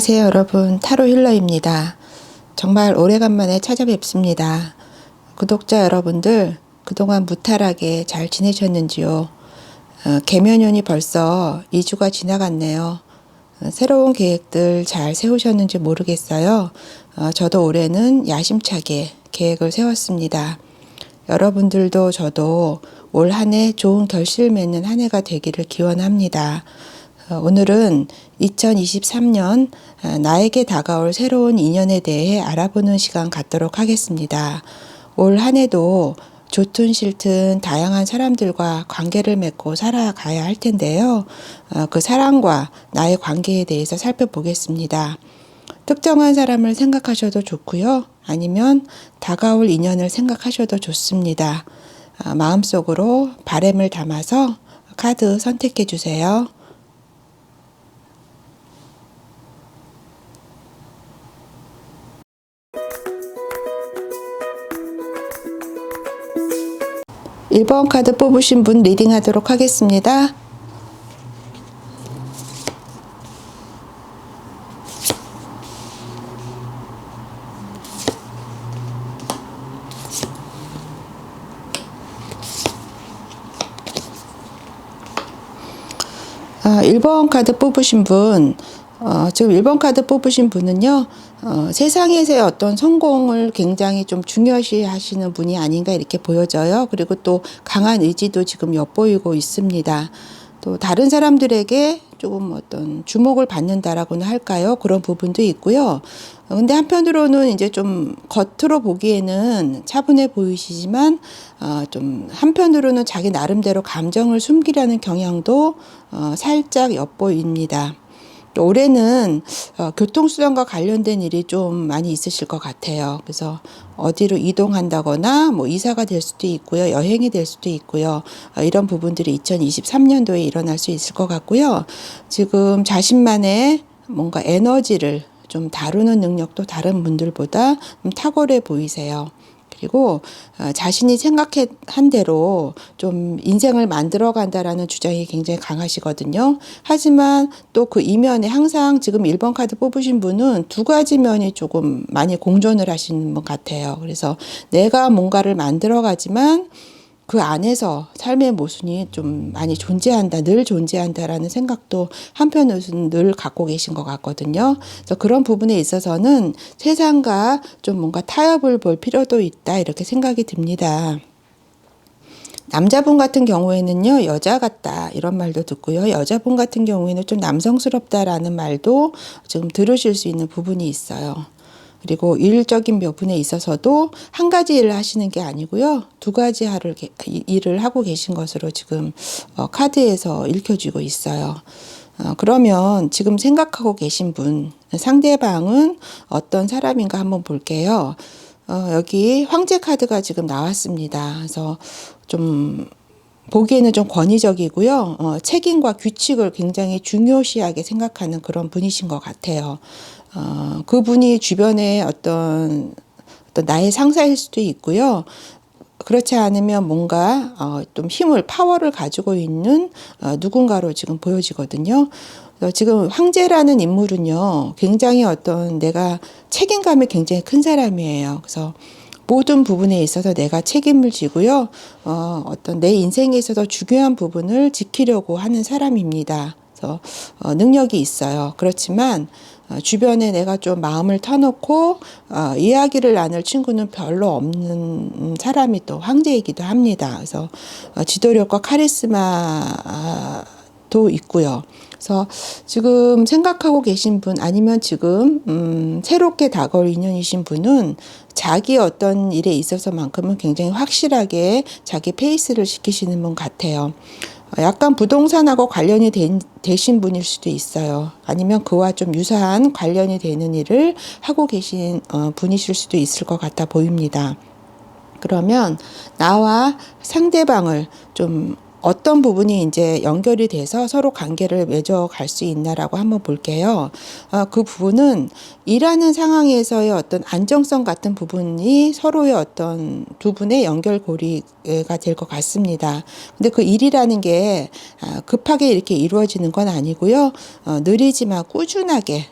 안녕하세요 여러분, 타로 힐러입니다. 정말 오래간만에 찾아뵙습니다. 구독자 여러분들 그동안 무탈하게 잘 지내셨는지요? 개면연이 벌써 2주가 지나갔네요. 새로운 계획들 잘 세우셨는지 모르겠어요. 저도 올해는 야심차게 계획을 세웠습니다. 여러분들도 저도 올 한 해 좋은 결실 맺는 한 해가 되기를 기원합니다. 오늘은 2023년 나에게 다가올 새로운 인연에 대해 알아보는 시간 갖도록 하겠습니다. 올 한 해도 좋든 싫든 다양한 사람들과 관계를 맺고 살아가야 할 텐데요. 그 사람과 나의 관계에 대해서 살펴보겠습니다. 특정한 사람을 생각하셔도 좋고요. 아니면 다가올 인연을 생각하셔도 좋습니다. 마음속으로 바람을 담아서 카드 선택해 주세요. 일 번 카드 뽑으신 분 리딩 하도록 하겠습니다. 일 번 카드 뽑으신 분, 지금 1번 카드 뽑으신 분은요, 세상에서의 어떤 성공을 굉장히 좀 중요시 하시는 분이 아닌가 이렇게 보여져요. 그리고 또 강한 의지도 지금 엿보이고 있습니다. 또 다른 사람들에게 조금 어떤 주목을 받는다라고는 할까요? 그런 부분도 있고요. 근데 한편으로는 이제 좀 겉으로 보기에는 차분해 보이시지만, 좀 한편으로는 자기 나름대로 감정을 숨기려는 경향도 살짝 엿보입니다. 또 올해는 교통수단과 관련된 일이 좀 많이 있으실 것 같아요. 그래서 어디로 이동한다거나 뭐 이사가 될 수도 있고요. 여행이 될 수도 있고요. 이런 부분들이 2023년도에 일어날 수 있을 것 같고요. 지금 자신만의 뭔가 에너지를 좀 다루는 능력도 다른 분들보다 탁월해 보이세요. 그리고 자신이 생각한 대로 좀 인생을 만들어 간다라는 주장이 굉장히 강하시거든요. 하지만 또 그 이면에 항상 지금 1번 카드 뽑으신 분은 두 가지 면이 조금 많이 공존을 하시는 것 같아요. 그래서 내가 뭔가를 만들어 가지만 그 안에서 삶의 모순이 좀 많이 존재한다, 늘 존재한다라는 생각도 한편으로는 늘 갖고 계신 것 같거든요. 그래서 그런 부분에 있어서는 세상과 좀 뭔가 타협을 볼 필요도 있다, 이렇게 생각이 듭니다. 남자분 같은 경우에는요, 여자 같다 이런 말도 듣고요. 여자분 같은 경우에는 좀 남성스럽다라는 말도 지금 들으실 수 있는 부분이 있어요. 그리고 일적인 부분에 있어서도 한 가지 일을 하시는 게 아니고요. 두 가지 일을 하고 계신 것으로 지금 카드에서 읽혀지고 있어요. 그러면 지금 생각하고 계신 분, 상대방은 어떤 사람인가 한번 볼게요. 여기 황제 카드가 지금 나왔습니다. 그래서 좀 보기에는 좀 권위적이고요. 책임과 규칙을 굉장히 중요시하게 생각하는 그런 분이신 것 같아요. 그분이 주변에 어떤 나의 상사일 수도 있고요. 그렇지 않으면 뭔가 좀 힘을, 파워를 가지고 있는 누군가로 지금 보여지거든요. 지금 황제라는 인물은요, 굉장히 어떤 내가 책임감이 굉장히 큰 사람이에요. 그래서 모든 부분에 있어서 내가 책임을 지고요. 어떤 내 인생에 있어서 중요한 부분을 지키려고 하는 사람입니다. 그래서 능력이 있어요. 그렇지만 주변에 내가 좀 마음을 터놓고 이야기를 나눌 친구는 별로 없는 사람이 또 황제이기도 합니다. 그래서 지도력과 카리스마도 있고요. 그래서 지금 생각하고 계신 분, 아니면 지금 새롭게 다가올 인연이신 분은 자기 어떤 일에 있어서만큼은 굉장히 확실하게 자기 페이스를 지키시는 분 같아요. 약간 부동산하고 관련이 되신 분일 수도 있어요. 아니면 그와 좀 유사한 관련이 되는 일을 하고 계신 분이실 수도 있을 것 같아 보입니다. 그러면 나와 상대방을 좀 어떤 부분이 이제 연결이 돼서 서로 관계를 맺어갈 수 있나라고 한번 볼게요. 그 부분은 일하는 상황에서의 어떤 안정성 같은 부분이 서로의 어떤 두 분의 연결고리가 될 것 같습니다. 근데 그 일이라는 게 급하게 이렇게 이루어지는 건 아니고요. 느리지만 꾸준하게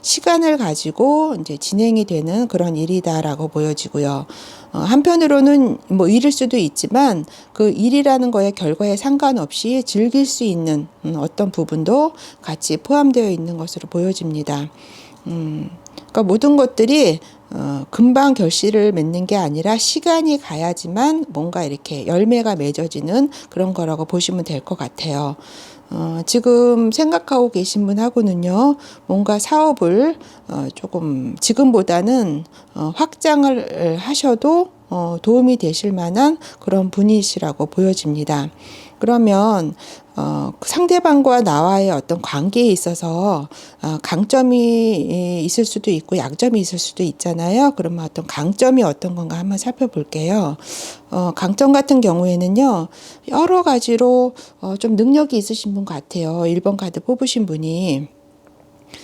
시간을 가지고 이제 진행이 되는 그런 일이다라고 보여지고요. 한편으로는 뭐 일일 수도 있지만 그 일이라는 거에 결과에 상관없이 즐길 수 있는 어떤 부분도 같이 포함되어 있는 것으로 보여집니다. 그러니까 모든 것들이 금방 결실을 맺는 게 아니라 시간이 가야지만 뭔가 이렇게 열매가 맺어지는 그런 거라고 보시면 될 것 같아요. 지금 생각하고 계신 분하고는요, 뭔가 사업을 조금 지금보다는 확장을 하셔도 도움이 되실 만한 그런 분이시라고 보여집니다. 그러면 상대방과 나와의 어떤 관계에 있어서 강점이 있을 수도 있고 약점이 있을 수도 있잖아요. 그러면 어떤 강점이 어떤 건가 한번 살펴볼게요. 강점 같은 경우에는요, 여러 가지로 좀 능력이 있으신 분 같아요. 1번 카드 뽑으신 분이.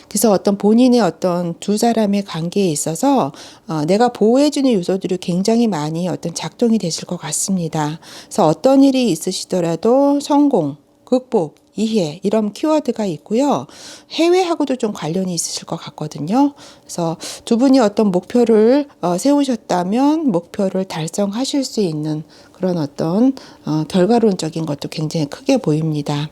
그래서 어떤 본인의 어떤 두 사람의 관계에 있어서 내가 보호해주는 요소들이 굉장히 많이 어떤 작동이 되실 것 같습니다. 그래서 어떤 일이 있으시더라도 성공, 극복, 이해 이런 키워드가 있고요. 해외하고도 좀 관련이 있으실 것 같거든요. 그래서 두 분이 어떤 목표를 세우셨다면 목표를 달성하실 수 있는 그런 어떤 결과론적인 것도 굉장히 크게 보입니다.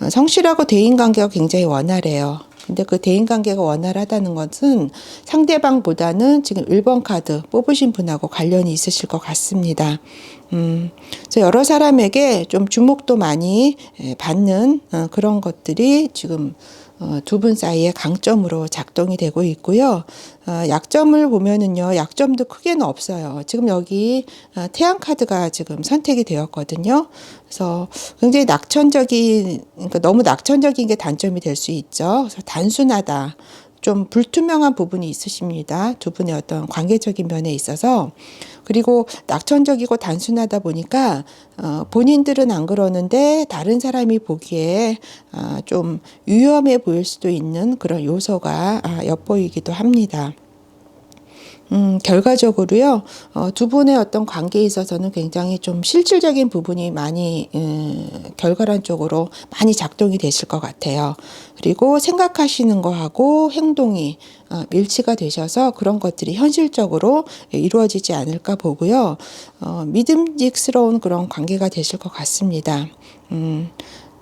성실하고 대인관계가 굉장히 원활해요. 근데 그 대인관계가 원활하다는 것은 상대방보다는 지금 1번 카드 뽑으신 분하고 관련이 있으실 것 같습니다. 그래서 여러 사람에게 좀 주목도 많이 받는 그런 것들이 지금 두 분 사이의 강점으로 작동이 되고 있고요. 약점을 보면은요, 약점도 크게는 없어요. 지금 여기 태양 카드가 지금 선택이 되었거든요. 그래서 굉장히 그러니까 너무 낙천적인 게 단점이 될 수 있죠. 그래서 단순하다. 좀 불투명한 부분이 있으십니다. 두 분의 어떤 관계적인 면에 있어서. 그리고 낙천적이고 단순하다 보니까 본인들은 안 그러는데 다른 사람이 보기에 좀 위험해 보일 수도 있는 그런 요소가 엿보이기도 합니다. 결과적으로요, 두 분의 어떤 관계에 있어서는 굉장히 좀 실질적인 부분이 많이, 결과론 쪽으로 많이 작동이 되실 것 같아요. 그리고 생각하시는 거하고 행동이 일치가 되셔서 그런 것들이 현실적으로 이루어지지 않을까 보고요. 믿음직스러운 그런 관계가 되실 것 같습니다.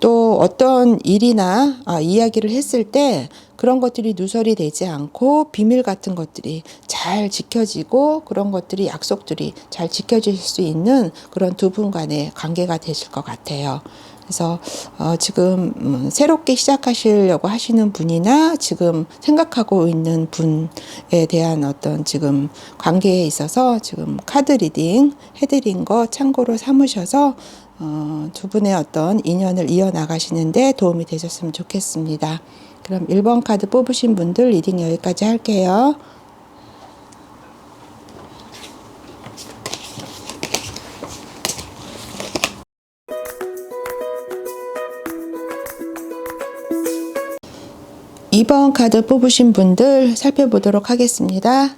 또 어떤 일이나 이야기를 했을 때 그런 것들이 누설이 되지 않고 비밀 같은 것들이 잘 지켜지고 그런 것들이 약속들이 잘 지켜질 수 있는 그런 두 분 간의 관계가 되실 것 같아요. 그래서 지금 새롭게 시작하시려고 하시는 분이나 지금 생각하고 있는 분에 대한 어떤 지금 관계에 있어서 지금 카드 리딩 해드린 거 참고로 삼으셔서 두 분의 어떤 인연을 이어나가시는데 도움이 되셨으면 좋겠습니다. 그럼 1번 카드 뽑으신 분들 리딩 여기까지 할게요. (2번) 카드 뽑으신 분들 살펴보도록 하겠습니다.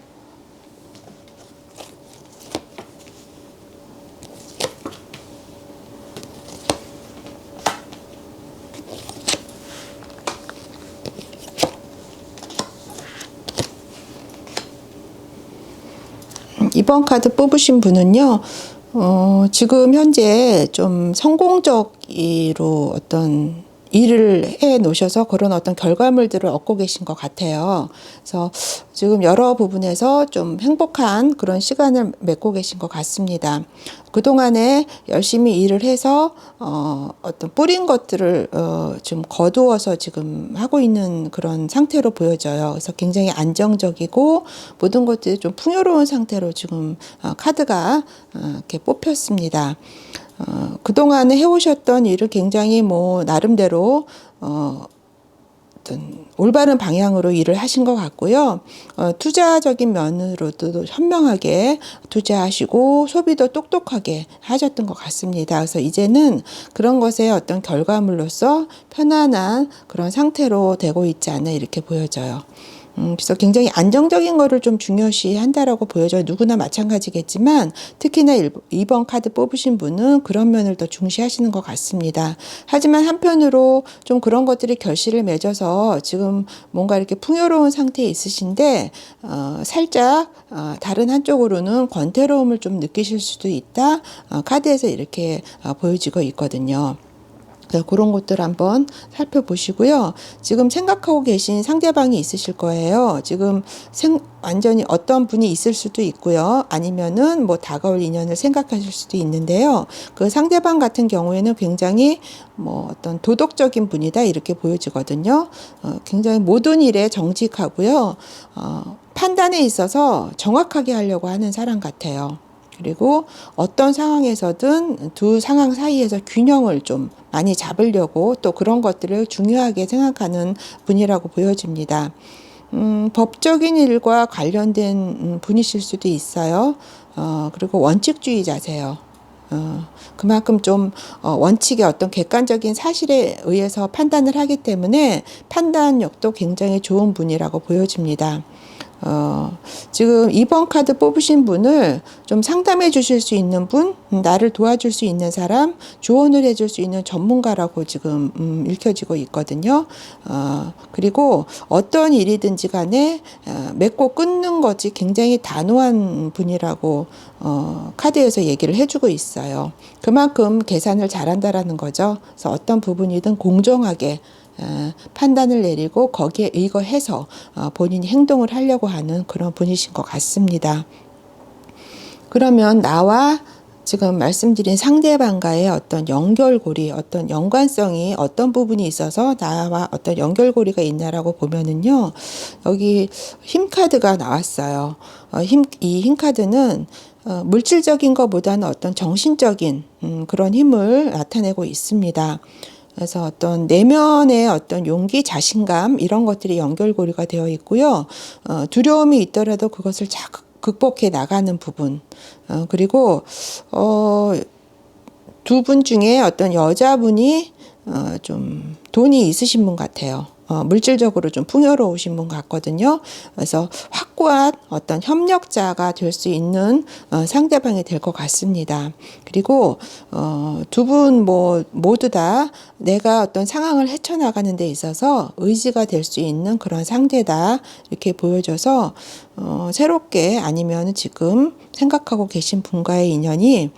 (2번) 카드 뽑으신 분은요, 지금 현재 좀 성공적으로 어떤 일을 해 놓으셔서 그런 어떤 결과물들을 얻고 계신 것 같아요. 그래서 지금 여러 부분에서 좀 행복한 그런 시간을 맺고 계신 것 같습니다. 그동안에 열심히 일을 해서 어떤 뿌린 것들을 좀 거두어서 지금 하고 있는 그런 상태로 보여져요. 그래서 굉장히 안정적이고 모든 것들이 좀 풍요로운 상태로 지금 카드가 이렇게 뽑혔습니다. 그동안에 해오셨던 일을 굉장히 나름대로, 어떤 올바른 방향으로 일을 하신 것 같고요. 투자적인 면으로도 현명하게 투자하시고 소비도 똑똑하게 하셨던 것 같습니다. 그래서 이제는 그런 것의 어떤 결과물로서 편안한 그런 상태로 되고 있지 않나 이렇게 보여져요. 그래서 굉장히 안정적인 거를 좀 중요시 한다라고 보여져요. 누구나 마찬가지겠지만 특히나 2번 카드 뽑으신 분은 그런 면을 더 중시하시는 것 같습니다. 하지만 한편으로 좀 그런 것들이 결실을 맺어서 지금 뭔가 이렇게 풍요로운 상태에 있으신데 살짝 다른 한쪽으로는 권태로움을 좀 느끼실 수도 있다. 카드에서 이렇게 보여지고 있거든요. 그런 것들 한번 살펴보시고요. 지금 생각하고 계신 상대방이 있으실 거예요. 지금 완전히 어떤 분이 있을 수도 있고요. 아니면은 뭐 다가올 인연을 생각하실 수도 있는데요. 그 상대방 같은 경우에는 굉장히 뭐 어떤 도덕적인 분이다 이렇게 보여지거든요. 굉장히 모든 일에 정직하고요. 판단에 있어서 정확하게 하려고 하는 사람 같아요. 그리고 어떤 상황에서든 두 상황 사이에서 균형을 좀 많이 잡으려고 또 그런 것들을 중요하게 생각하는 분이라고 보여집니다. 법적인 일과 관련된 분이실 수도 있어요. 그리고 원칙주의자세요. 그만큼 좀 원칙의 어떤 객관적인 사실에 의해서 판단을 하기 때문에 판단력도 굉장히 좋은 분이라고 보여집니다. 지금 2번 카드 뽑으신 분을 좀 상담해 주실 수 있는 분, 나를 도와줄 수 있는 사람, 조언을 해줄 수 있는 전문가라고 지금 읽혀지고 있거든요. 그리고 어떤 일이든지 간에 맺고 끊는 것이 굉장히 단호한 분이라고 카드에서 얘기를 해주고 있어요. 그만큼 계산을 잘한다라는 거죠. 그래서 어떤 부분이든 공정하게 판단을 내리고 거기에 의거해서 본인이 행동을 하려고 하는 그런 분이신 것 같습니다. 그러면 나와 지금 말씀드린 상대방과의 어떤 연결고리, 어떤 연관성이 어떤 부분이 있어서 나와 어떤 연결고리가 있나라고 보면은요, 여기 힘 카드가 나왔어요. 이 힘 카드는 물질적인 것보다는 어떤 정신적인 그런 힘을 나타내고 있습니다. 그래서 어떤 내면의 어떤 용기, 자신감 이런 것들이 연결고리가 되어 있고요. 두려움이 있더라도 그것을 극복해 나가는 부분. 그리고 두 분 중에 어떤 여자분이 좀 돈이 있으신 분 같아요. 물질적으로 좀 풍요로우신 분 같거든요. 그래서 확고한 어떤 협력자가 될 수 있는 상대방이 될 것 같습니다. 그리고 두 분 모두 다 내가 어떤 상황을 헤쳐나가는 데 있어서 의지가 될 수 있는 그런 상대다 이렇게 보여져서 새롭게 아니면 지금 생각하고 계신 분과의 인연이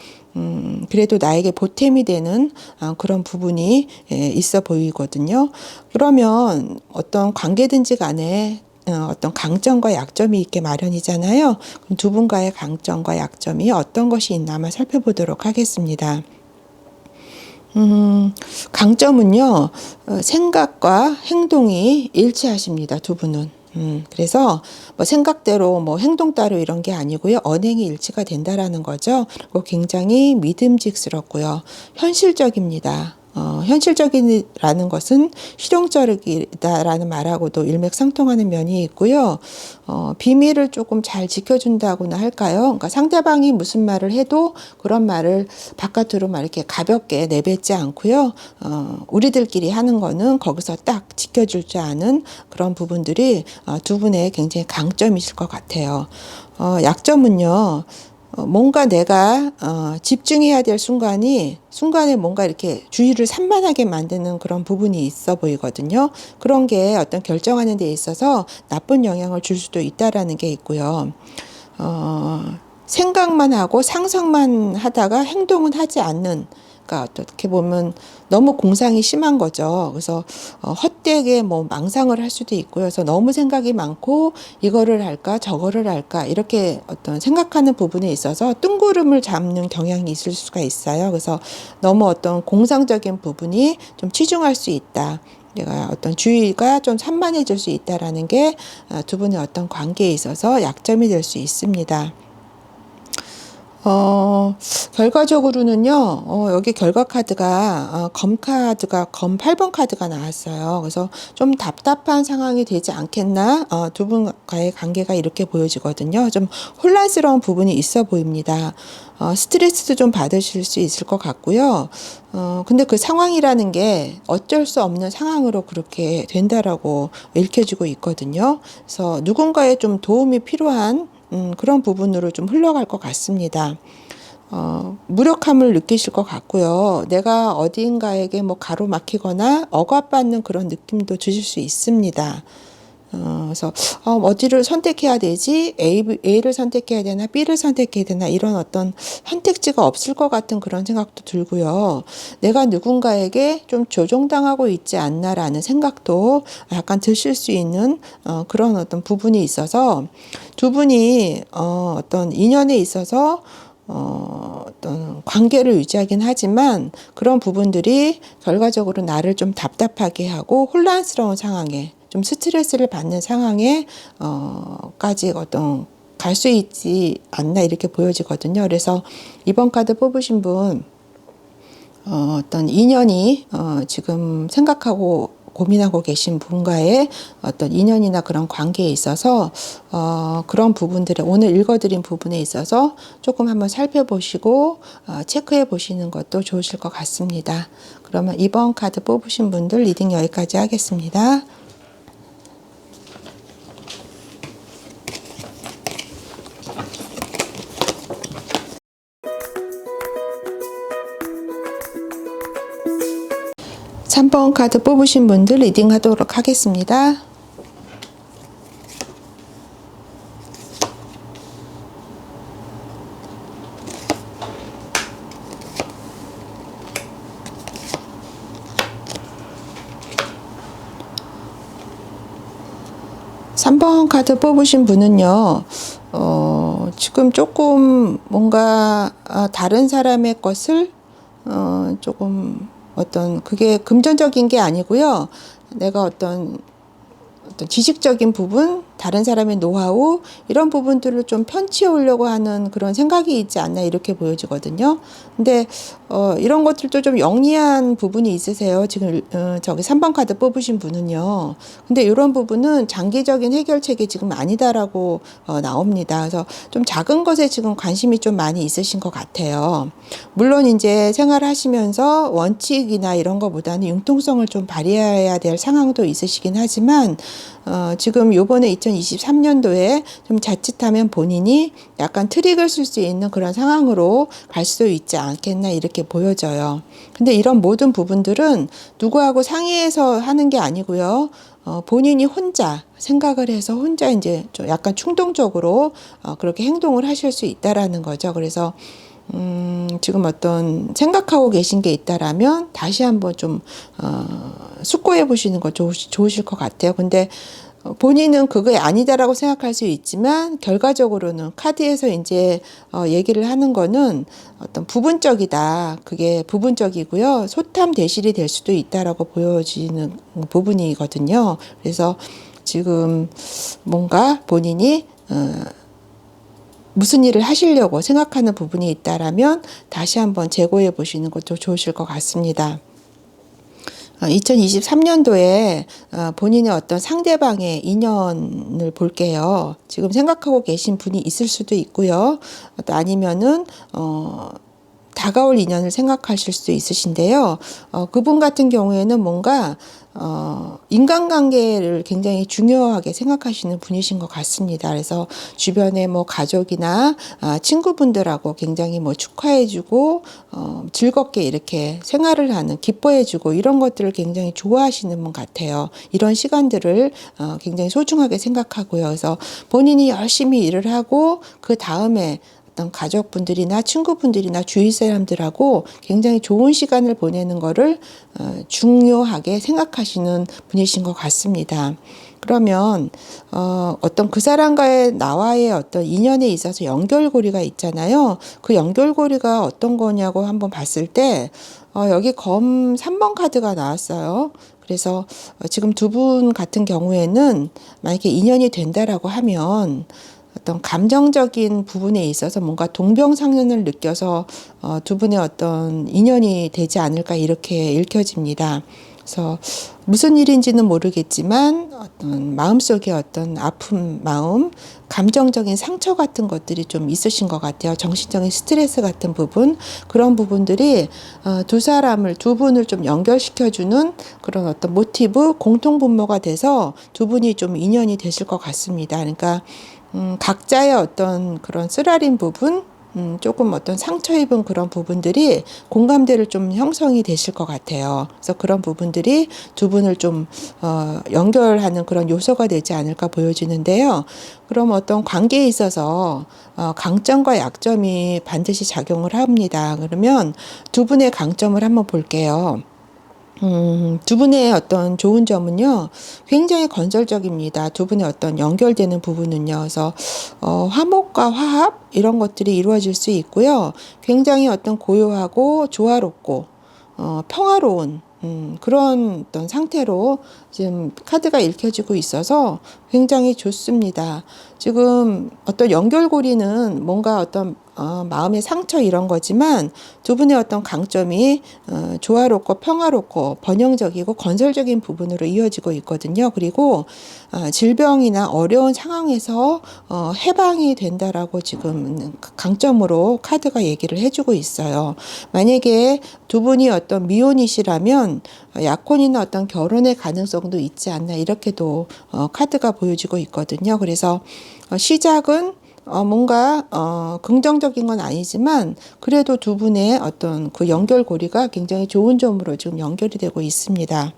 그래도 나에게 보탬이 되는 그런 부분이 있어 보이거든요. 그러면 어떤 관계든지 간에 어떤 강점과 약점이 있게 마련이잖아요. 그럼 두 분과의 강점과 약점이 어떤 것이 있나 한번 살펴보도록 하겠습니다. 강점은요, 생각과 행동이 일치하십니다. 두 분은. 그래서 뭐 생각대로 뭐 행동 따로 이런 게 아니고요. 언행이 일치가 된다라는 거죠. 그리고 굉장히 믿음직스럽고요. 현실적입니다. 현실적이라는 것은 실용적이다라는 말하고도 일맥상통하는 면이 있고요. 비밀을 조금 잘 지켜준다고나 할까요? 그러니까 상대방이 무슨 말을 해도 그런 말을 바깥으로 막 이렇게 가볍게 내뱉지 않고요. 우리들끼리 하는 거는 거기서 딱 지켜줄 줄 아는 그런 부분들이 두 분의 굉장히 강점이실 것 같아요. 약점은요. 뭔가 내가 집중해야 될 순간에 뭔가 이렇게 주의를 산만하게 만드는 그런 부분이 있어 보이거든요. 그런 게 어떤 결정하는 데 있어서 나쁜 영향을 줄 수도 있다라는 게 있고요. 생각만 하고 상상만 하다가 행동은 하지 않는, 그러니까 어떻게 보면 너무 공상이 심한 거죠. 그래서 헛되게 뭐 망상을 할 수도 있고요. 그래서 너무 생각이 많고 이거를 할까 저거를 할까 이렇게 어떤 생각하는 부분에 있어서 뜬구름을 잡는 경향이 있을 수가 있어요. 그래서 너무 어떤 공상적인 부분이 좀 치중할 수 있다. 내가 어떤 주의가 좀 산만해질 수 있다라는 게 두 분의 어떤 관계에 있어서 약점이 될 수 있습니다. 어, 결과적으로는요, 여기 결과 카드가, 검 카드가, 검 8번 카드가 나왔어요. 그래서 좀 답답한 상황이 되지 않겠나? 두 분과의 관계가 이렇게 보여지거든요. 좀 혼란스러운 부분이 있어 보입니다. 스트레스도 좀 받으실 수 있을 것 같고요. 근데 그 상황이라는 게 어쩔 수 없는 상황으로 그렇게 된다라고 읽혀지고 있거든요. 그래서 누군가의 좀 도움이 필요한 그런 부분으로 좀 흘러갈 것 같습니다. 무력함을 느끼실 것 같고요. 내가 어딘가에게 뭐 가로막히거나 억압받는 그런 느낌도 드실 수 있습니다. 그래서 어디를 선택해야 되지? A를 선택해야 되나? B를 선택해야 되나? 이런 어떤 선택지가 없을 것 같은 그런 생각도 들고요. 내가 누군가에게 좀 조종당하고 있지 않나라는 생각도 약간 드실 수 있는 그런 어떤 부분이 있어서 두 분이 어떤 인연에 있어서 어떤 관계를 유지하긴 하지만 그런 부분들이 결과적으로 나를 좀 답답하게 하고 혼란스러운 상황에 좀 스트레스를 받는 상황에 까지 어떤 갈 수 있지 않나 이렇게 보여지거든요. 그래서 이번 카드 뽑으신 분 어떤 인연이 지금 생각하고 고민하고 계신 분과의 어떤 인연이나 그런 관계에 있어서 그런 부분들에 오늘 읽어드린 부분에 있어서 조금 한번 살펴보시고 체크해 보시는 것도 좋으실 것 같습니다. 그러면 이번 카드 뽑으신 분들 리딩 여기까지 하겠습니다. 3번 카드 뽑으신 분들 리딩 하도록 하겠습니다. 삼 번 카드 뽑으신 분은요, 지금 조금 뭔가 다른 사람의 것을 조금 어떤 그게 금전적인 게 아니고요. 내가 어떤 지식적인 부분, 다른 사람의 노하우 이런 부분들을 좀 편치해 오려고 하는 그런 생각이 있지 않나 이렇게 보여지거든요. 근데 이런 것들도 좀 영리한 부분이 있으세요. 지금 저기 3번 카드 뽑으신 분은요. 근데 이런 부분은 장기적인 해결책이 지금 아니다라고 나옵니다. 그래서 좀 작은 것에 지금 관심이 좀 많이 있으신 것 같아요. 물론 이제 생활하시면서 원칙이나 이런 것보다는 융통성을 좀 발휘해야 될 상황도 있으시긴 하지만 지금 요번에 2023년도에 좀 자칫하면 본인이 약간 트릭을 쓸 수 있는 그런 상황으로 갈 수도 있지 않겠나 이렇게 보여져요. 근데 이런 모든 부분들은 누구하고 상의해서 하는 게 아니고요. 본인이 혼자 생각을 해서 혼자 이제 좀 약간 충동적으로 그렇게 행동을 하실 수 있다라는 거죠. 그래서 지금 어떤 생각하고 계신 게 있다라면 다시 한번 좀 숙고해 보시는 거 좋으실 것 같아요. 근데 본인은 그게 아니다라고 생각할 수 있지만 결과적으로는 카드에서 이제 얘기를 하는 거는 어떤 부분적이다. 그게 부분적이고요. 소탐 대실이 될 수도 있다라고 보여지는 부분이거든요. 그래서 지금 뭔가 본인이 무슨 일을 하시려고 생각하는 부분이 있다라면 다시 한번 재고해 보시는 것도 좋으실 것 같습니다. 2023년도에 본인의 어떤 상대방의 인연을 볼게요. 지금 생각하고 계신 분이 있을 수도 있고요. 또 아니면은 다가올 인연을 생각하실 수도 있으신데요. 그분 같은 경우에는 뭔가 인간관계를 굉장히 중요하게 생각하시는 분이신 것 같습니다. 그래서 주변에 뭐 가족이나 친구분들하고 굉장히 뭐 축하해주고 즐겁게 이렇게 생활을 하는 기뻐해주고 이런 것들을 굉장히 좋아하시는 분 같아요. 이런 시간들을 굉장히 소중하게 생각하고요. 그래서 본인이 열심히 일을 하고 그 다음에 어떤 가족분들이나 친구분들이나 주위 사람들하고 굉장히 좋은 시간을 보내는 거를 중요하게 생각하시는 분이신 것 같습니다. 그러면 어떤 그 사람과의 나와의 어떤 인연에 있어서 연결고리가 있잖아요. 그 연결고리가 어떤 거냐고 한번 봤을 때 여기 검 3번 카드가 나왔어요. 그래서 지금 두 분 같은 경우에는 만약에 인연이 된다라고 하면 어떤 감정적인 부분에 있어서 뭔가 동병상련을 느껴서 두 분의 어떤 인연이 되지 않을까 이렇게 읽혀집니다. 그래서 무슨 일인지는 모르겠지만 어떤 마음속에 어떤 아픈 마음, 감정적인 상처 같은 것들이 좀 있으신 것 같아요. 정신적인 스트레스 같은 부분, 그런 부분들이 두 분을 좀 연결시켜주는 그런 어떤 모티브, 공통분모가 돼서 두 분이 좀 인연이 되실 것 같습니다. 그러니까 각자의 어떤 그런 쓰라린 부분, 조금 어떤 상처 입은 그런 부분들이 공감대를 좀 형성이 되실 것 같아요. 그래서 그런 부분들이 두 분을 좀 연결하는 그런 요소가 되지 않을까 보여지는데요. 그럼 어떤 관계에 있어서 강점과 약점이 반드시 작용을 합니다. 그러면 두 분의 강점을 한번 볼게요. 두 분의 어떤 좋은 점은요, 굉장히 건설적입니다. 두 분의 어떤 연결되는 부분은요. 그래서, 화목과 화합, 이런 것들이 이루어질 수 있고요. 굉장히 어떤 고요하고 조화롭고, 평화로운, 그런 어떤 상태로 지금 카드가 읽혀지고 있어서 굉장히 좋습니다. 지금 어떤 연결고리는 뭔가 어떤 마음의 상처 이런 거지만 두 분의 어떤 강점이 조화롭고 평화롭고 번영적이고 건설적인 부분으로 이어지고 있거든요. 그리고 질병이나 어려운 상황에서 해방이 된다라고 지금 강점으로 카드가 얘기를 해주고 있어요. 만약에 두 분이 어떤 미혼이시라면 약혼이나 어떤 결혼의 가능성도 있지 않나 이렇게도 카드가 보여지고 있거든요. 그래서 시작은 뭔가 긍정적인 건 아니지만 그래도 두 분의 어떤 그 연결고리가 굉장히 좋은 점으로 지금 연결이 되고 있습니다.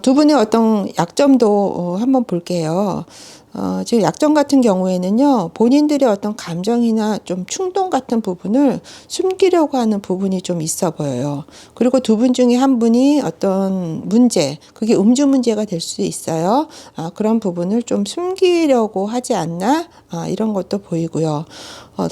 두 분의 어떤 약점도 한번 볼게요. 지금 약점 같은 경우에는요, 본인들의 어떤 감정이나 좀 충동 같은 부분을 숨기려고 하는 부분이 좀 있어 보여요. 그리고 두 분 중에 한 분이 어떤 문제, 그게 음주 문제가 될 수 있어요. 그런 부분을 좀 숨기려고 하지 않나? 이런 것도 보이고요.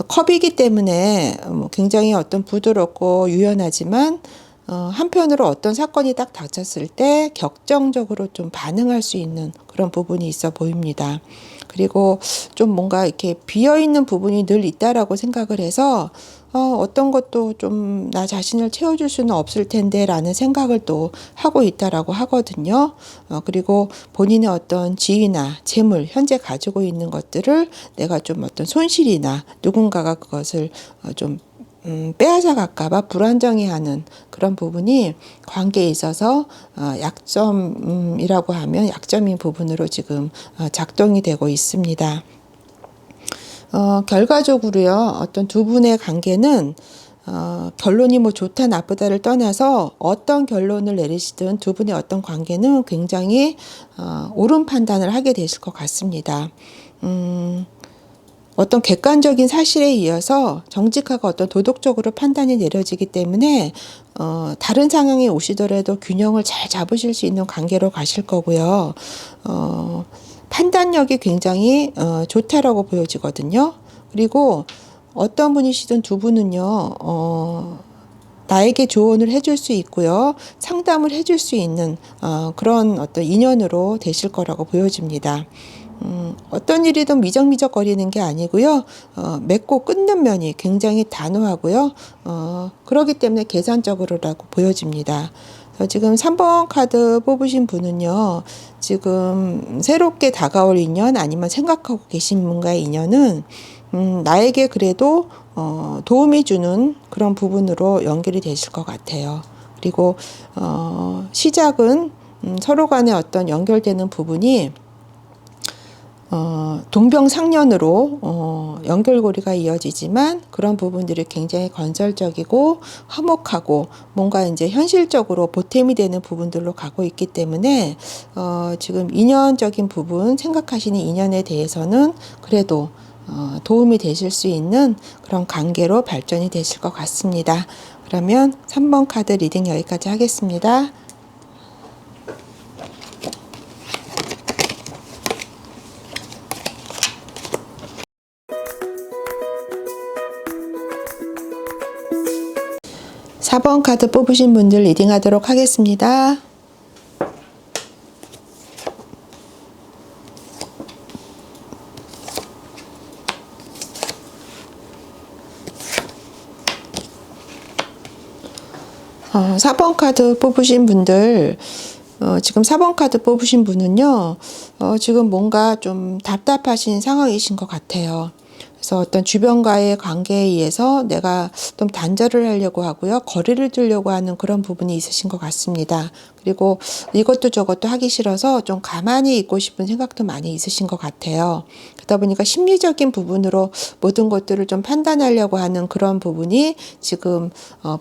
컵이기 때문에 굉장히 어떤 부드럽고 유연하지만 한편으로 어떤 사건이 딱 닥쳤을 때 격정적으로 좀 반응할 수 있는 그런 부분이 있어 보입니다. 그리고 좀 뭔가 이렇게 비어있는 부분이 늘 있다라고 생각을 해서 어떤 것도 좀 나 자신을 채워줄 수는 없을 텐데 라는 생각을 또 하고 있다라고 하거든요. 그리고 본인의 어떤 지위나 재물, 현재 가지고 있는 것들을 내가 좀 어떤 손실이나 누군가가 그것을 좀 빼앗아 갈까봐 불안정해하는 그런 부분이 관계에 있어서 약점이라고 하면 약점인 부분으로 지금 작동이 되고 있습니다. 결과적으로요, 어떤 두 분의 관계는 결론이 뭐 좋다 나쁘다를 떠나서 어떤 결론을 내리시든 두 분의 어떤 관계는 굉장히 옳은 판단을 하게 되실 것 같습니다. 어떤 객관적인 사실에 이어서 정직하고 어떤 도덕적으로 판단이 내려지기 때문에 다른 상황이 오시더라도 균형을 잘 잡으실 수 있는 관계로 가실 거고요. 판단력이 굉장히 좋다라고 보여지거든요. 그리고 어떤 분이시든 두 분은요, 나에게 조언을 해줄 수 있고요. 상담을 해줄 수 있는 그런 어떤 인연으로 되실 거라고 보여집니다. 어떤 일이든 미적미적거리는 게 아니고요. 맺고 끊는 면이 굉장히 단호하고요. 그렇기 때문에 계산적으로라고 보여집니다. 지금 3번 카드 뽑으신 분은요. 지금 새롭게 다가올 인연 아니면 생각하고 계신 분과의 인연은 나에게 그래도 도움이 주는 그런 부분으로 연결이 되실 것 같아요. 그리고 시작은 서로 간에 어떤 연결되는 부분이 동병상련으로 연결고리가 이어지지만 그런 부분들이 굉장히 건설적이고 화목하고 뭔가 이제 현실적으로 보탬이 되는 부분들로 가고 있기 때문에 지금 인연적인 부분 생각하시는 인연에 대해서는 그래도 도움이 되실 수 있는 그런 관계로 발전이 되실 것 같습니다. 그러면 3번 카드 리딩 여기까지 하겠습니다. (4번) 카드 뽑으신 분들 리딩하도록 하겠습니다. 4번 카드 뽑으신 분들, 지금 4번 카드 뽑으신 분은요, 지금 뭔가 좀 답답하신 상황이신 것 같아요. 그래서 어떤 주변과의 관계에 의해서 내가 좀 단절을 하려고 하고요. 거리를 두려고 하는 그런 부분이 있으신 것 같습니다. 그리고 이것도 저것도 하기 싫어서 좀 가만히 있고 싶은 생각도 많이 있으신 것 같아요. 그러다 보니까 심리적인 부분으로 모든 것들을 좀 판단하려고 하는 그런 부분이 지금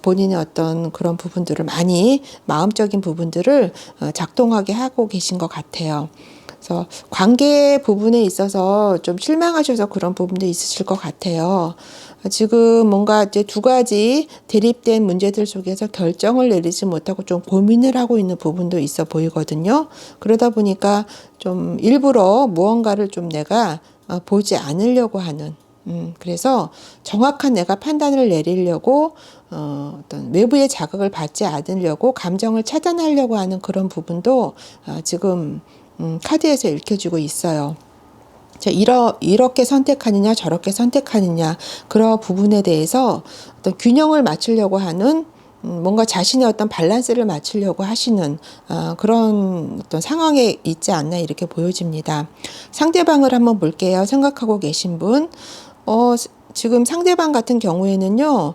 본인의 어떤 그런 부분들을 많이 마음적인 부분들을 작동하게 하고 계신 것 같아요. 그래서 관계 부분에 있어서 좀 실망하셔서 그런 부분도 있으실 것 같아요. 지금 뭔가 이제 두 가지 대립된 문제들 속에서 결정을 내리지 못하고 좀 고민을 하고 있는 부분도 있어 보이거든요. 그러다 보니까 좀 일부러 무언가를 좀 내가 보지 않으려고 하는, 그래서 정확한 내가 판단을 내리려고 어떤 외부의 자극을 받지 않으려고 감정을 차단하려고 하는 그런 부분도 지금 카드에서 읽혀주고 있어요. 이렇게 선택하느냐 저렇게 선택하느냐 그런 부분에 대해서 어떤 균형을 맞추려고 하는, 뭔가 자신의 어떤 밸런스를 맞추려고 하시는 그런 어떤 상황에 있지 않나 이렇게 보여집니다. 상대방을 한번 볼게요. 생각하고 계신 분, 지금 상대방 같은 경우에는요,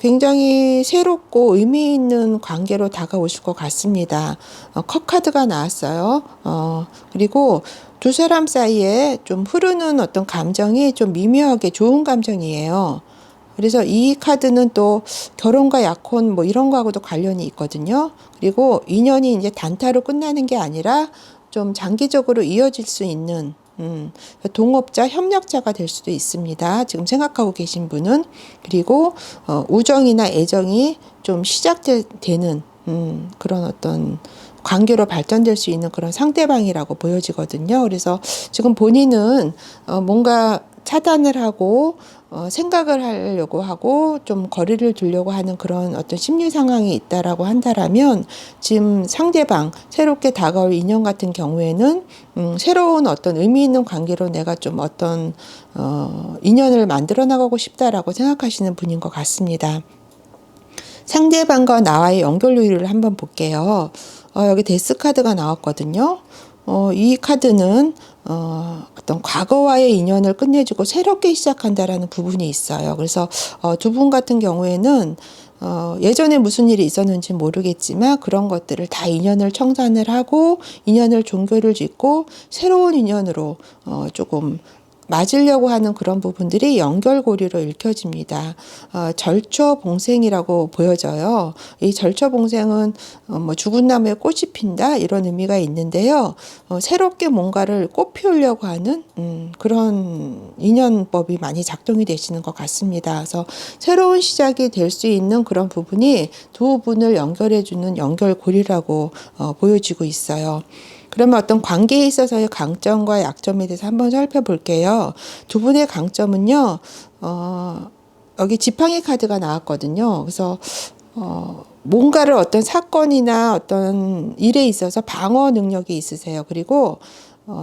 굉장히 새롭고 의미 있는 관계로 다가오실 것 같습니다. 컵 카드가 나왔어요. 그리고 두 사람 사이에 좀 흐르는 어떤 감정이 좀 미묘하게 좋은 감정이에요. 그래서 이 카드는 또 결혼과 약혼 뭐 이런 거하고도 관련이 있거든요. 그리고 인연이 이제 단타로 끝나는 게 아니라 좀 장기적으로 이어질 수 있는, 동업자, 협력자가 될 수도 있습니다. 지금 생각하고 계신 분은. 그리고 우정이나 애정이 좀 시작되는 그런 어떤 관계로 발전될 수 있는 그런 상대방이라고 보여지거든요. 그래서 지금 본인은 뭔가 차단을 하고 생각을 하려고 하고 좀 거리를 두려고 하는 그런 어떤 심리 상황이 있다라고 한다라면, 지금 상대방 새롭게 다가올 인연 같은 경우에는 새로운 어떤 의미 있는 관계로 내가 좀 어떤 인연을 만들어 나가고 싶다라고 생각하시는 분인 것 같습니다. 상대방과 나와의 연결 요일을 한번 볼게요. 여기 데스 카드가 나왔거든요. 이 카드는 어떤 과거와의 인연을 끝내주고 새롭게 시작한다라는 부분이 있어요. 그래서 두 분 같은 경우에는 예전에 무슨 일이 있었는지 모르겠지만 그런 것들을 다 인연을 청산을 하고 인연을 종교를 짓고 새로운 인연으로 조금 맞으려고 하는 그런 부분들이 연결고리로 읽혀집니다. 절초봉생이라고 보여져요. 이 절초봉생은 뭐 죽은 나무에 꽃이 핀다 이런 의미가 있는데요. 새롭게 뭔가를 꽃 피우려고 하는 그런 인연법이 많이 작동이 되시는 것 같습니다. 그래서 새로운 시작이 될 수 있는 그런 부분이 두 분을 연결해주는 연결고리라고 보여지고 있어요. 그러면 어떤 관계에 있어서의 강점과 약점에 대해서 한번 살펴볼게요. 두 분의 강점은요, 여기 지팡이 카드가 나왔거든요. 그래서 뭔가를 어떤 사건이나 어떤 일에 있어서 방어 능력이 있으세요. 그리고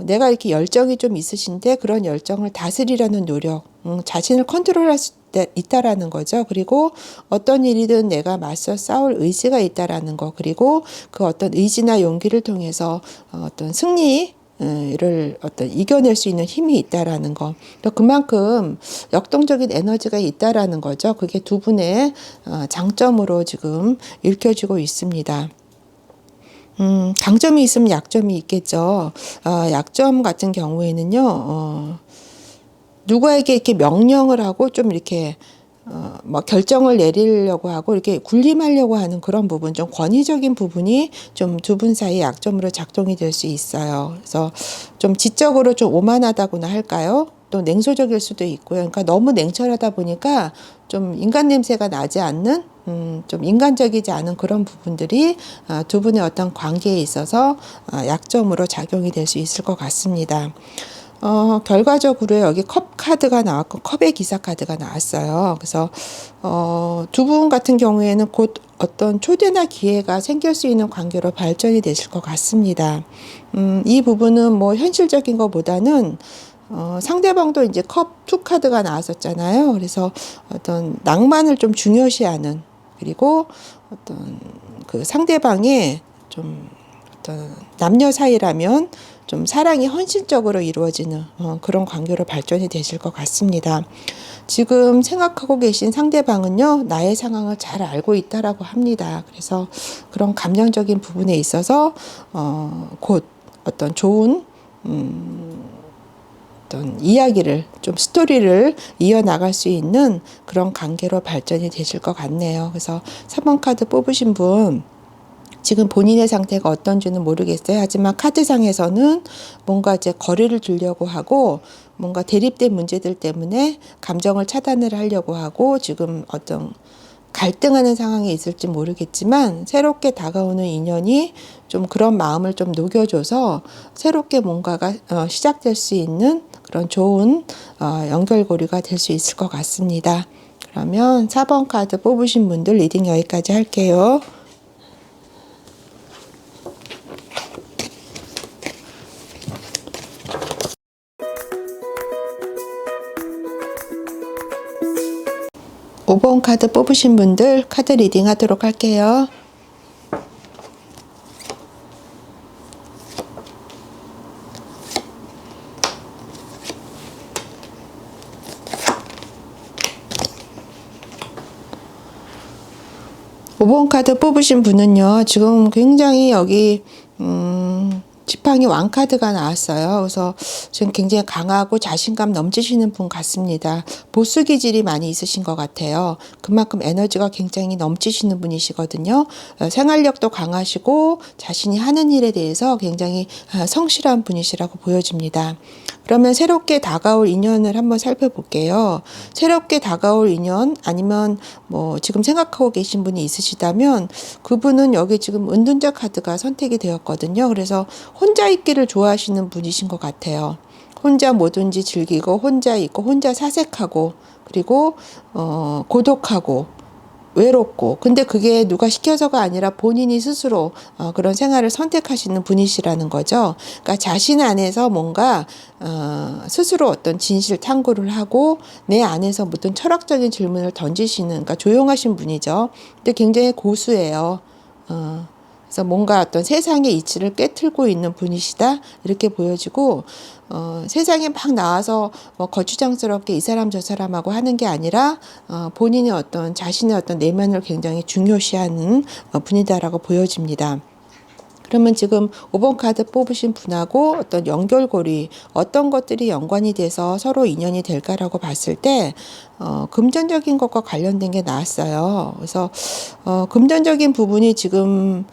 내가 이렇게 열정이 좀 있으신데 그런 열정을 다스리려는 노력, 자신을 컨트롤할 수 있다라는 거죠. 그리고 어떤 일이든 내가 맞서 싸울 의지가 있다라는 거, 그리고 그 어떤 의지나 용기를 통해서 어떤 승리를 어떤 이겨낼 수 있는 힘이 있다라는 거, 또 그만큼 역동적인 에너지가 있다라는 거죠. 그게 두 분의 장점으로 지금 읽혀지고 있습니다. 강점이 있으면 약점이 있겠죠. 약점 같은 경우에는요, 누구에게 이렇게 명령을 하고 좀 이렇게 뭐 결정을 내리려고 하고 이렇게 군림하려고 하는 그런 부분, 좀 권위적인 부분이 좀 두 분 사이 약점으로 작동이 될 수 있어요. 그래서 좀 지적으로 좀 오만하다고나 할까요? 또 냉소적일 수도 있고요. 그러니까 너무 냉철하다 보니까 좀 인간 냄새가 나지 않는, 좀 인간적이지 않은 그런 부분들이 두 분의 어떤 관계에 있어서 약점으로 작용이 될 수 있을 것 같습니다. 결과적으로 여기 컵 카드가 나왔고 컵의 기사 카드가 나왔어요. 그래서 두 분 같은 경우에는 곧 어떤 초대나 기회가 생길 수 있는 관계로 발전이 되실 것 같습니다. 이 부분은 뭐 현실적인 것보다는 상대방도 이제 컵 투 카드가 나왔었잖아요. 그래서 어떤 낭만을 좀 중요시하는, 그리고 어떤 그 상대방의 좀 어떤 남녀 사이라면 좀 사랑이 헌신적으로 이루어지는 그런 관계로 발전이 되실 것 같습니다. 지금 생각하고 계신 상대방은요, 나의 상황을 잘 알고 있다라고 합니다. 그래서 그런 감정적인 부분에 있어서 곧 어떤 좋은 어떤 이야기를 좀 스토리를 이어나갈 수 있는 그런 관계로 발전이 되실 것 같네요. 그래서 3번 카드 뽑으신 분, 지금 본인의 상태가 어떤지는 모르겠어요. 하지만 카드상에서는 뭔가 이제 거리를 두려고 하고 뭔가 대립된 문제들 때문에 감정을 차단을 하려고 하고 지금 어떤 갈등하는 상황이 있을지 모르겠지만 새롭게 다가오는 인연이 좀 그런 마음을 좀 녹여줘서 새롭게 뭔가가 시작될 수 있는 그런 좋은 연결고리가 될 수 있을 것 같습니다. 그러면 4번 카드 뽑으신 분들 리딩 여기까지 할게요. 5번 카드 뽑으신 분들 카드 리딩 하도록 할게요. 오 번 카드 뽑으신 분은요, 지금 굉장히 여기 지팡이 왕카드가 나왔어요. 그래서 지금 굉장히 강하고 자신감 넘치시는 분 같습니다. 보스 기질이 많이 있으신 것 같아요. 그만큼 에너지가 굉장히 넘치시는 분이시거든요. 생활력도 강하시고 자신이 하는 일에 대해서 굉장히 성실한 분이시라고 보여집니다. 그러면 새롭게 다가올 인연을 한번 살펴볼게요. 새롭게 다가올 인연 아니면 뭐 지금 생각하고 계신 분이 있으시다면 그분은 여기 지금 은둔자 카드가 선택이 되었거든요. 그래서 혼자 있기를 좋아하시는 분이신 것 같아요. 혼자 뭐든지 즐기고 혼자 있고 혼자 사색하고 그리고 고독하고 외롭고 근데 그게 누가 시켜서가 아니라 본인이 스스로 그런 생활을 선택하시는 분이시라는 거죠. 그러니까 자신 안에서 뭔가 스스로 어떤 진실 탐구를 하고 내 안에서 어떤 철학적인 질문을 던지시는 그러니까 조용하신 분이죠. 근데 굉장히 고수예요. 그래서 뭔가 어떤 세상의 이치를 꿰뚫고 있는 분이시다 이렇게 보여지고 세상에 막 나와서 뭐 거추장스럽게 이 사람 저 사람하고 하는 게 아니라 본인의 어떤 자신의 어떤 내면을 굉장히 중요시하는 분이다라고 보여집니다. 그러면 지금 5번 카드 뽑으신 분하고 어떤 연결고리 어떤 것들이 연관이 돼서 서로 인연이 될까라고 봤을 때 금전적인 것과 관련된 게 나왔어요. 그래서 금전적인 부분이 지금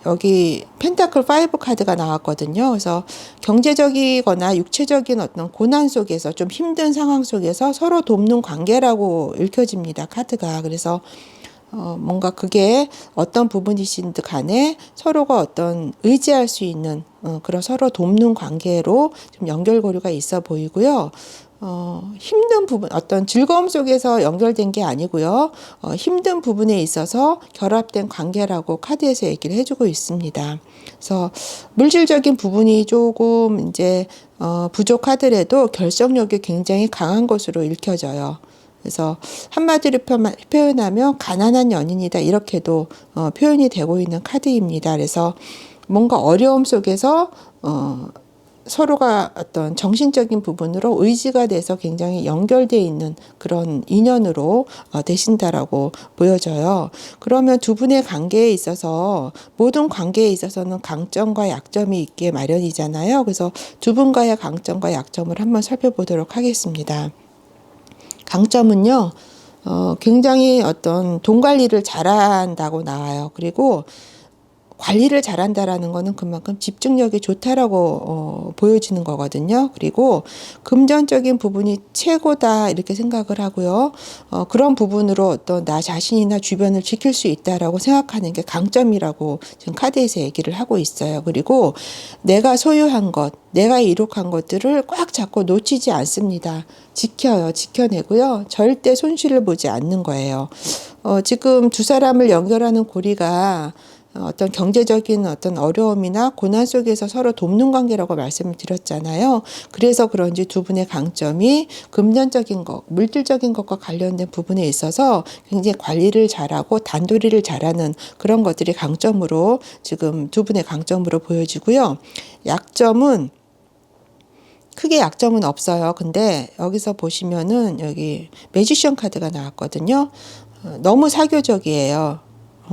여기 펜타클 5 카드가 나왔거든요. 그래서 경제적이거나 육체적인 어떤 고난 속에서 좀 힘든 상황 속에서 서로 돕는 관계라고 읽혀집니다. 카드가. 그래서 뭔가 그게 어떤 부분이신 듯 간에 서로가 어떤 의지할 수 있는 그런 서로 돕는 관계로 좀 연결고리가 있어 보이고요. 힘든 부분, 어떤 즐거움 속에서 연결된 게 아니고요. 힘든 부분에 있어서 결합된 관계라고 카드에서 얘기를 해주고 있습니다. 그래서 물질적인 부분이 조금 이제 부족하더라도 결속력이 굉장히 강한 것으로 읽혀져요. 그래서 한마디로 표현하면 가난한 연인이다 이렇게도 표현이 되고 있는 카드입니다. 그래서 뭔가 어려움 속에서 서로가 어떤 정신적인 부분으로 의지가 돼서 굉장히 연결되어 있는 그런 인연으로 되신다라고 보여져요. 그러면 두 분의 관계에 있어서 모든 관계에 있어서는 강점과 약점이 있게 마련이잖아요. 그래서 두 분과의 강점과 약점을 한번 살펴보도록 하겠습니다. 강점은요, 굉장히 어떤 돈 관리를 잘한다고 나와요. 그리고 관리를 잘한다라는 거는 그만큼 집중력이 좋다라고 보여지는 거거든요. 그리고 금전적인 부분이 최고다 이렇게 생각을 하고요. 그런 부분으로 어떤 나 자신이나 주변을 지킬 수 있다라고 생각하는 게 강점이라고 지금 카드에서 얘기를 하고 있어요. 그리고 내가 소유한 것, 내가 이룩한 것들을 꽉 잡고 놓치지 않습니다. 지켜요. 지켜내고요. 절대 손실을 보지 않는 거예요. 지금 두 사람을 연결하는 고리가 어떤 경제적인 어떤 어려움이나 고난 속에서 서로 돕는 관계라고 말씀을 드렸잖아요. 그래서 그런지 두 분의 강점이 금전적인 것, 물질적인 것과 관련된 부분에 있어서 굉장히 관리를 잘하고 단도리를 잘하는 그런 것들이 강점으로 지금 두 분의 강점으로 보여지고요. 약점은 크게 약점은 없어요. 근데 여기서 보시면은 여기 매지션 카드가 나왔거든요. 너무 사교적이에요.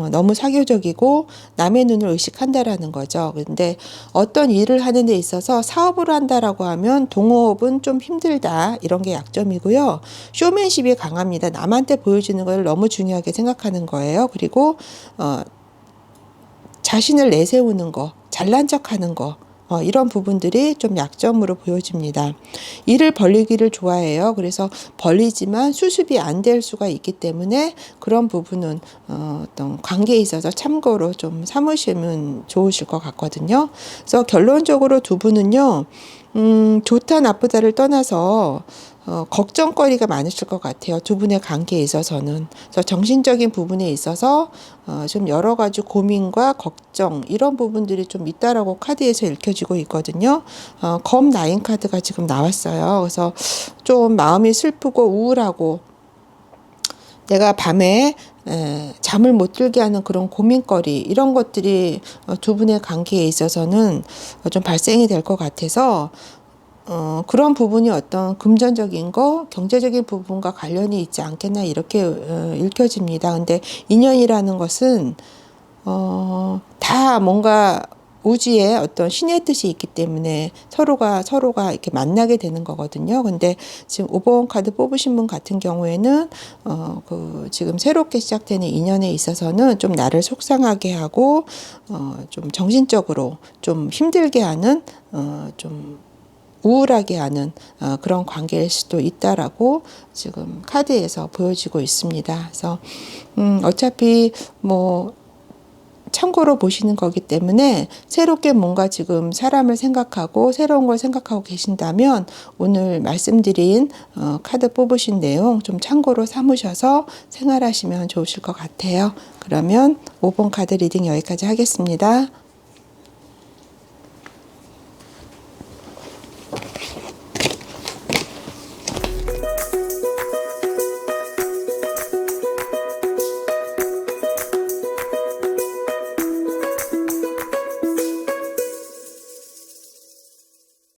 너무 사교적이고 남의 눈을 의식한다라는 거죠. 근데 어떤 일을 하는 데 있어서 사업을 한다라고 하면 동업은 좀 힘들다. 이런 게 약점이고요. 쇼맨십이 강합니다. 남한테 보여주는 걸 너무 중요하게 생각하는 거예요. 그리고 자신을 내세우는 거, 잘난 척하는 거, 이런 부분들이 좀 약점으로 보여집니다. 일을 벌리기를 좋아해요. 그래서 벌리지만 수습이 안 될 수가 있기 때문에 그런 부분은 어떤 관계에 있어서 참고로 좀 삼으시면 좋으실 것 같거든요. 그래서 결론적으로 두 분은요, 좋다 나쁘다를 떠나서 걱정거리가 많으실 것 같아요. 두 분의 관계에 있어서는. 그래서 정신적인 부분에 있어서 좀 여러 가지 고민과 걱정 이런 부분들이 좀 있다라고 카드에서 읽혀지고 있거든요. 검 나인 카드가 지금 나왔어요. 그래서 좀 마음이 슬프고 우울하고 내가 밤에 잠을 못 들게 하는 그런 고민거리 이런 것들이 두 분의 관계에 있어서는 좀 발생이 될 것 같아서 그런 부분이 어떤 금전적인 거, 경제적인 부분과 관련이 있지 않겠나 이렇게 읽혀집니다. 근데 인연이라는 것은 다 뭔가 우주에 어떤 신의 뜻이 있기 때문에 서로가 이렇게 만나게 되는 거거든요. 근데 지금 5번 카드 뽑으신 분 같은 경우에는 지금 새롭게 시작되는 인연에 있어서는 좀 나를 속상하게 하고 좀 정신적으로 좀 힘들게 하는 좀 우울하게 하는 그런 관계일 수도 있다라고 지금 카드에서 보여지고 있습니다. 그래서 어차피 뭐 참고로 보시는 거기 때문에 새롭게 뭔가 지금 사람을 생각하고 새로운 걸 생각하고 계신다면 오늘 말씀드린 카드 뽑으신 내용 좀 참고로 삼으셔서 생활하시면 좋으실 것 같아요. 그러면 5번 카드 리딩 여기까지 하겠습니다.